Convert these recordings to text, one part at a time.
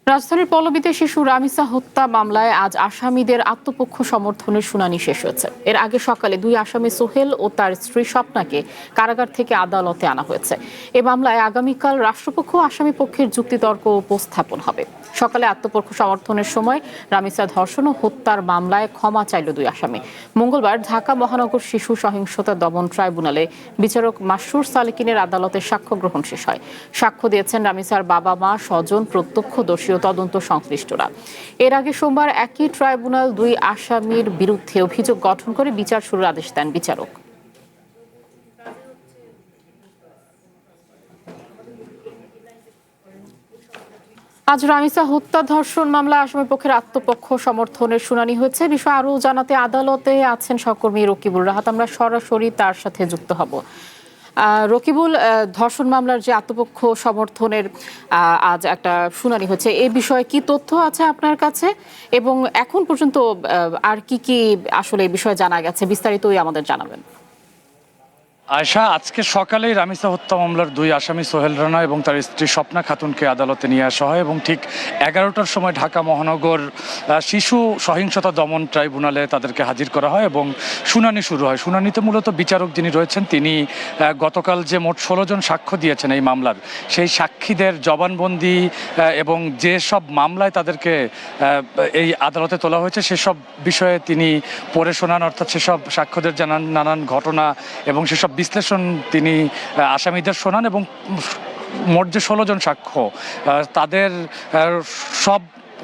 রাজধানীর পল্লবীতে শিশু রামিসা হত্যা মামলায় আজ আসামিদের আত্মপক্ষ সমর্থনের শুনানি শেষ হয়েছে। এর আগে সকালে দুই আসামি সোহেল ও তার স্ত্রী স্বপ্নাকে কারাগার থেকে আদালতে আনা হয়েছে। এ মামলায় আগামীকাল রাষ্ট্রপক্ষ আসামি পক্ষের যুক্তিতর্ক উপস্থাপন হবে। সকালে আত্মপক্ষ সমর্থনের সময় রামিসা ধর্ষণ ও হত্যার মামলায় ক্ষমা চাইল দুই আসামি। মঙ্গলবার ঢাকা মহানগর শিশু সহিংসতা দমন ট্রাইব্যুনালে বিচারক মাসরুর সালেকিনের আদালতে সাক্ষ্য গ্রহণ শেষ হয়। সাক্ষ্য দিয়েছেন রামিসার বাবা মা, স্বজন, প্রত্যক্ষদর্শী ও তদন্ত সংশ্লিষ্টরা। এর আগে সোমবার একই ট্রাইব্যুনাল দুই আসামির বিরুদ্ধে অভিযোগ গঠন করে বিচার শুরুর আদেশ দেন বিচারক। আজ রামিসা হত্যা ধর্ষণ মামলায় আসামিপক্ষের আত্মপক্ষ সমর্থনের শুনানি হয়েছে। বিষয় আরও জানাতে আদালতে আছেন সহকর্মী রকিবুল রাহাত। আমরা সরাসরি তার সাথে যুক্ত হব। রকিবুল, ধর্ষণ মামলার যে আত্মপক্ষ সমর্থনের আজ একটা শুনানি হচ্ছে, এই বিষয়ে কি তথ্য আছে আপনার কাছে এবং এখন পর্যন্ত আর কি কি আসলে এই বিষয়ে জানা গেছে, বিস্তারিতই আমাদের জানাবেন। আয়শা, আজকে সকালেই রামিসা হত্যা মামলার দুই আসামি সোহেল রানা এবং তার স্ত্রী স্বপ্না খাতুনকে আদালতে নিয়ে আসা হয় এবং ঠিক 11টার সময় ঢাকা মহানগর শিশু সহিংসতা দমন ট্রাইব্যুনালে তাদেরকে হাজির করা হয় এবং শুনানি শুরু হয়। শুনানিতে মূলত বিচারক যিনি রয়েছেন তিনি গতকাল যে মোট 16 জন সাক্ষ্য দিয়েছেন এই মামলার, সেই সাক্ষীদের জবানবন্দি এবং যে সব মামলায় তাদেরকে এই আদালতে তোলা হয়েছে সেসব বিষয়ে তিনি পড়ে শোনান, অর্থাৎ সেসব সাক্ষ্যদের জানান নানান ঘটনা এবং সেসব বিশ্লেষণ তিনি আসামিদের শোনান এবং মোট যে 16 জন সাক্ষ্য তাদের সব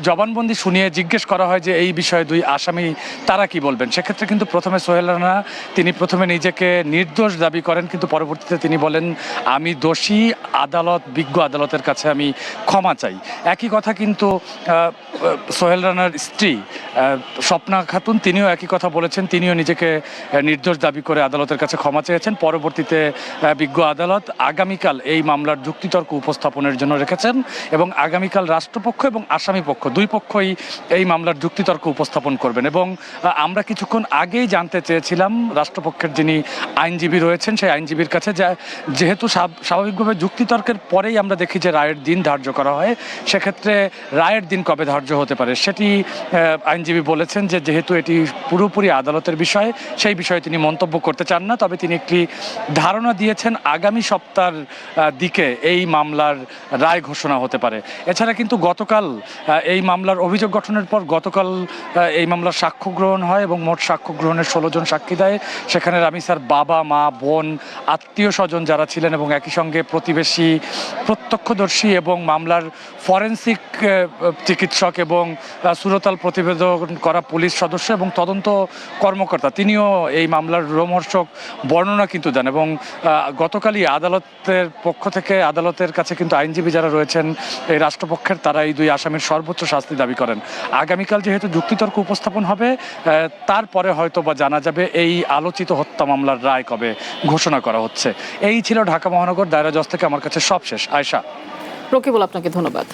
জবানবন্দি শুনিয়ে জিজ্ঞেস করা হয় যে এই বিষয়ে দুই আসামি তারা কি বলবেন। সেক্ষেত্রে কিন্তু প্রথমে সোহেল রানা তিনি প্রথমে নিজেকে নির্দোষ দাবি করেন, কিন্তু পরবর্তীতে তিনি বলেন আমি দোষী, বিজ্ঞ আদালতের কাছে আমি ক্ষমা চাই। একই কথা কিন্তু সোহেল রানার স্ত্রী স্বপ্না খাতুন তিনিও একই কথা বলেছেন, তিনিও নিজেকে নির্দোষ দাবি করে আদালতের কাছে ক্ষমা চেয়েছেন। পরবর্তীতে বিজ্ঞ আদালত আগামীকাল এই মামলার যুক্তিতর্ক উপস্থাপনের জন্য রেখেছেন এবং আগামীকাল রাষ্ট্রপক্ষ এবং আসামি পক্ষ দুই পক্ষই এই মামলার যুক্তিতর্ক উপস্থাপন করবেন। এবং আমরা কিছুক্ষণ আগেই জানতে চেয়েছিলাম রাষ্ট্রপক্ষের যিনি আইনজীবী রয়েছেন সেই আইনজীবীর কাছে, যেহেতু স্বাভাবিকভাবে যুক্তিতর্কের পরেই আমরা দেখি যে রায়ের দিন ধার্য করা হয়, সেক্ষেত্রে রায়ের দিন কবে ধার্য হতে পারে সেটি আইনজীবী বলেছেন যে যেহেতু এটি পুরোপুরি আদালতের বিষয়, সেই বিষয়ে তিনি মন্তব্য করতে চান না। তবে তিনি একটি ধারণা দিয়েছেন আগামী সপ্তাহের দিকে এই মামলার রায় ঘোষণা হতে পারে। এছাড়া কিন্তু গতকাল এই মামলার অভিযোগ গঠনের পর গতকাল এই মামলার সাক্ষ্য গ্রহণ হয় এবং মোট সাক্ষ্য গ্রহণের 16 জন সাক্ষী দেয়। সেখানে রামিসার বাবা মা, বোন, আত্মীয় স্বজন যারা ছিলেন এবং একই সঙ্গে প্রতিবেশী, প্রত্যক্ষদর্শী এবং মামলার ফরেন্সিক চিকিৎসক এবং সুরতাল প্রতিবেদন করা পুলিশ সদস্য এবং তদন্ত কর্মকর্তা তিনিও এই মামলার রোমহর্ষক বর্ণনা কিন্তু দেন। এবং গতকালই আদালতের পক্ষ থেকে আদালতের কাছে কিন্তু আইনজীবী যারা রয়েছেন এই রাষ্ট্রপক্ষের, তারা এই দুই আসামির সর্বোচ্চ শাস্তি দাবি করেন। আগামীকাল যেহেতু যুক্তিতর্ক উপস্থাপন হবে, তারপরে হয়তো বা জানা যাবে এই আলোচিত হত্যা মামলার রায় কবে ঘোষণা করা হচ্ছে। এই ছিল ঢাকা মহানগর দায়রা জজ থেকে আমার কাছে সব শেষ। আয়শা। রকিবুল, আপনাকে ধন্যবাদ।